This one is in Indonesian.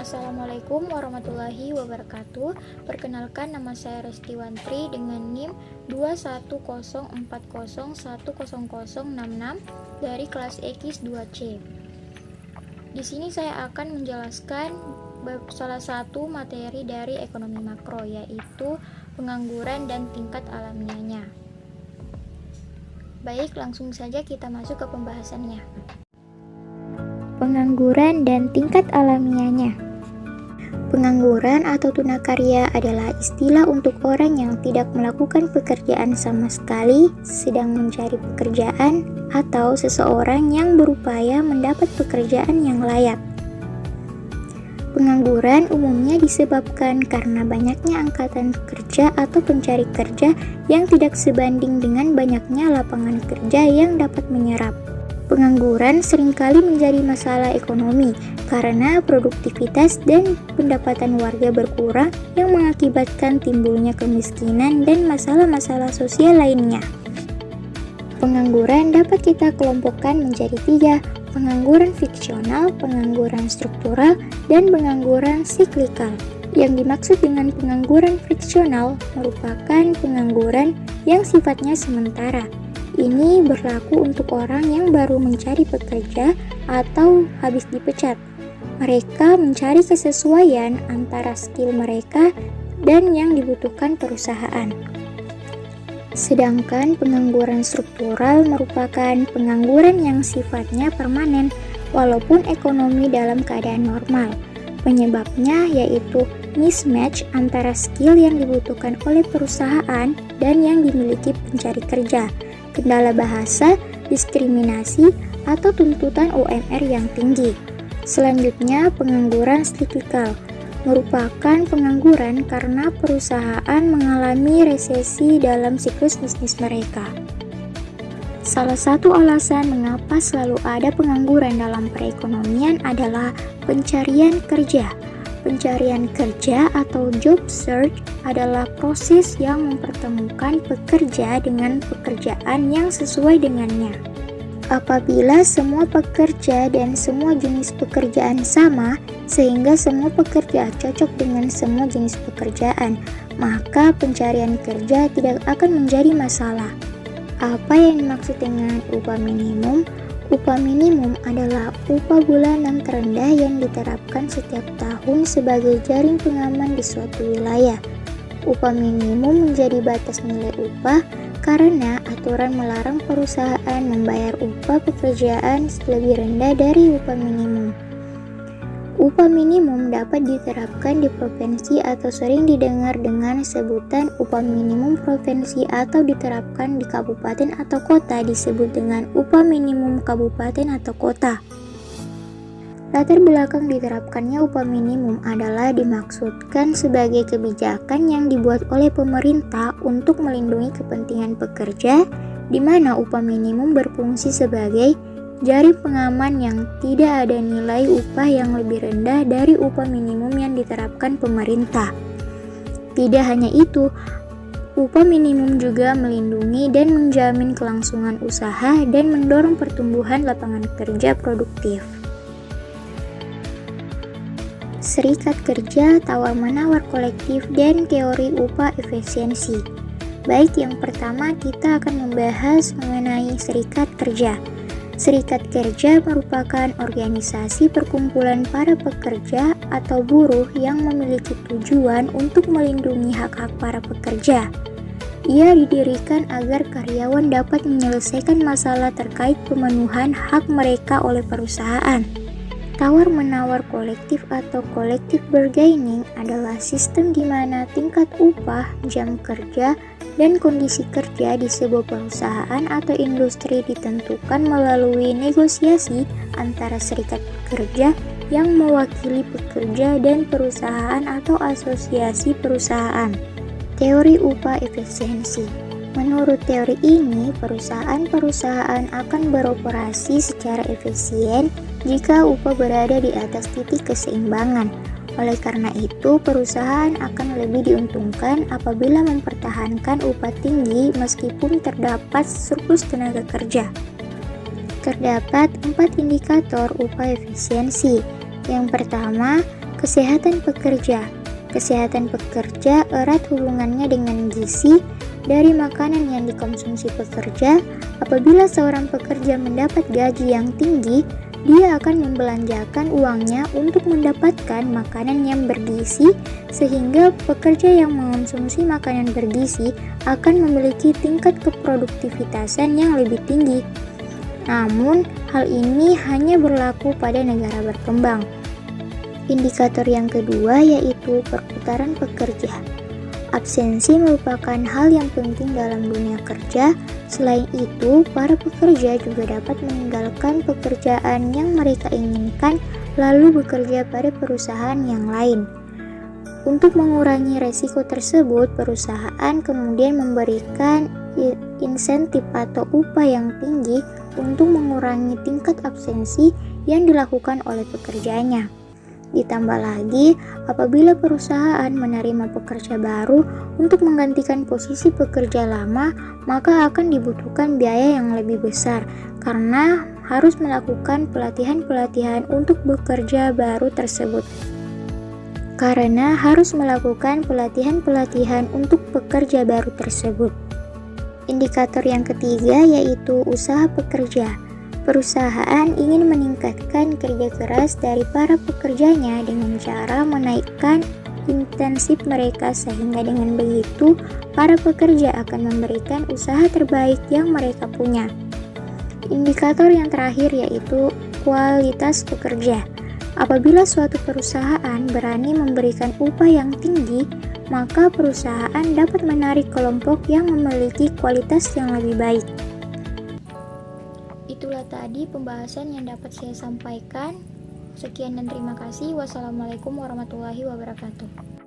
Assalamualaikum warahmatullahi wabarakatuh. Perkenalkan, nama saya Restiwantri dengan NIM 21040101066 dari kelas EKIS 2C. Di sini saya akan menjelaskan salah satu materi dari ekonomi makro, yaitu pengangguran dan tingkat alamiahnya. Baik, langsung saja kita masuk ke pembahasannya. Pengangguran dan tingkat alamiahnya. Pengangguran atau tunakarya adalah istilah untuk orang yang tidak melakukan pekerjaan sama sekali, sedang mencari pekerjaan, atau seseorang yang berupaya mendapat pekerjaan yang layak. Pengangguran umumnya disebabkan karena banyaknya angkatan kerja atau pencari kerja yang tidak sebanding dengan banyaknya lapangan kerja yang dapat menyerap. Pengangguran seringkali menjadi masalah ekonomi karena produktivitas dan pendapatan warga berkurang yang mengakibatkan timbulnya kemiskinan dan masalah-masalah sosial lainnya. Pengangguran dapat kita kelompokkan menjadi 3, pengangguran fiksional, pengangguran struktural, dan pengangguran siklikal. Yang dimaksud dengan pengangguran fiksional merupakan pengangguran yang sifatnya sementara. Ini berlaku untuk orang yang baru mencari pekerja atau habis dipecat. Mereka mencari kesesuaian antara skill mereka dan yang dibutuhkan perusahaan. Sedangkan pengangguran struktural merupakan pengangguran yang sifatnya permanen walaupun ekonomi dalam keadaan normal. Penyebabnya yaitu mismatch antara skill yang dibutuhkan oleh perusahaan dan yang dimiliki pencari kerja, kendala bahasa, diskriminasi, atau tuntutan UMR yang tinggi. Selanjutnya, pengangguran siklikal merupakan pengangguran karena perusahaan mengalami resesi dalam siklus bisnis mereka. Salah satu alasan mengapa selalu ada pengangguran dalam perekonomian adalah pencarian kerja. Pencarian kerja atau job search adalah proses yang mempertemukan pekerja dengan pekerjaan yang sesuai dengannya. Apabila semua pekerja dan semua jenis pekerjaan sama, sehingga semua pekerja cocok dengan semua jenis pekerjaan, maka pencarian kerja tidak akan menjadi masalah. Apa yang dimaksud dengan upah minimum? Upah minimum adalah upah bulanan terendah yang diterapkan setiap tahun sebagai jaring pengaman di suatu wilayah. Upah minimum menjadi batas nilai upah karena aturan melarang perusahaan membayar upah pekerjaan lebih rendah dari upah minimum. Upah minimum dapat diterapkan di provinsi atau sering didengar dengan sebutan upah minimum provinsi atau diterapkan di kabupaten atau kota disebut dengan upah minimum kabupaten atau kota. Latar belakang diterapkannya upah minimum adalah dimaksudkan sebagai kebijakan yang dibuat oleh pemerintah untuk melindungi kepentingan pekerja, di mana upah minimum berfungsi sebagai jaring pengaman yang tidak ada nilai upah yang lebih rendah dari upah minimum yang diterapkan pemerintah. Tidak hanya itu, upah minimum juga melindungi dan menjamin kelangsungan usaha dan mendorong pertumbuhan lapangan kerja produktif. Serikat kerja, tawar-menawar kolektif, dan teori upah efisiensi. Baik, yang pertama kita akan membahas mengenai serikat kerja. Serikat kerja merupakan organisasi perkumpulan para pekerja atau buruh yang memiliki tujuan untuk melindungi hak-hak para pekerja. Ia didirikan agar karyawan dapat menyelesaikan masalah terkait pemenuhan hak mereka oleh perusahaan. Tawar-menawar kolektif atau collective bargaining adalah sistem di mana tingkat upah, jam kerja, dan kondisi kerja di sebuah perusahaan atau industri ditentukan melalui negosiasi antara serikat pekerja yang mewakili pekerja dan perusahaan atau asosiasi perusahaan. Teori upah efisiensi. Menurut teori ini, perusahaan-perusahaan akan beroperasi secara efisien jika upah berada di atas titik keseimbangan. Oleh karena itu, perusahaan akan lebih diuntungkan apabila mempertahankan upah tinggi meskipun terdapat surplus tenaga kerja. Terdapat 4 indikator upah efisiensi. Yang pertama, Kesehatan pekerja. Kesehatan pekerja erat hubungannya dengan gizi dari makanan yang dikonsumsi pekerja. Apabila seorang pekerja mendapat gaji yang tinggi, dia akan membelanjakan uangnya untuk mendapatkan makanan yang bergizi, sehingga pekerja yang mengonsumsi makanan bergizi akan memiliki tingkat keproduktivitasan yang lebih tinggi. Namun, hal ini hanya berlaku pada negara berkembang. Indikator yang kedua yaitu perputaran pekerja. Absensi merupakan hal yang penting dalam dunia kerja. Selain itu, para pekerja juga dapat meninggalkan pekerjaan yang mereka inginkan lalu bekerja pada perusahaan yang lain. Untuk mengurangi resiko tersebut, perusahaan kemudian memberikan insentif atau upah yang tinggi untuk mengurangi tingkat absensi yang dilakukan oleh pekerjanya. Ditambah lagi, apabila perusahaan menerima pekerja baru untuk menggantikan posisi pekerja lama, maka akan dibutuhkan biaya yang lebih besar karena harus melakukan pelatihan-pelatihan untuk bekerja baru tersebut. Indikator yang ketiga yaitu usaha pekerja. Perusahaan ingin meningkatkan kerja keras dari para pekerjanya dengan cara menaikkan intensif mereka, sehingga dengan begitu para pekerja akan memberikan usaha terbaik yang mereka punya. Indikator yang terakhir yaitu kualitas pekerja. Apabila suatu perusahaan berani memberikan upah yang tinggi, maka perusahaan dapat menarik kelompok yang memiliki kualitas yang lebih baik. Itulah tadi pembahasan yang dapat saya sampaikan. Sekian dan terima kasih. Wassalamualaikum warahmatullahi wabarakatuh.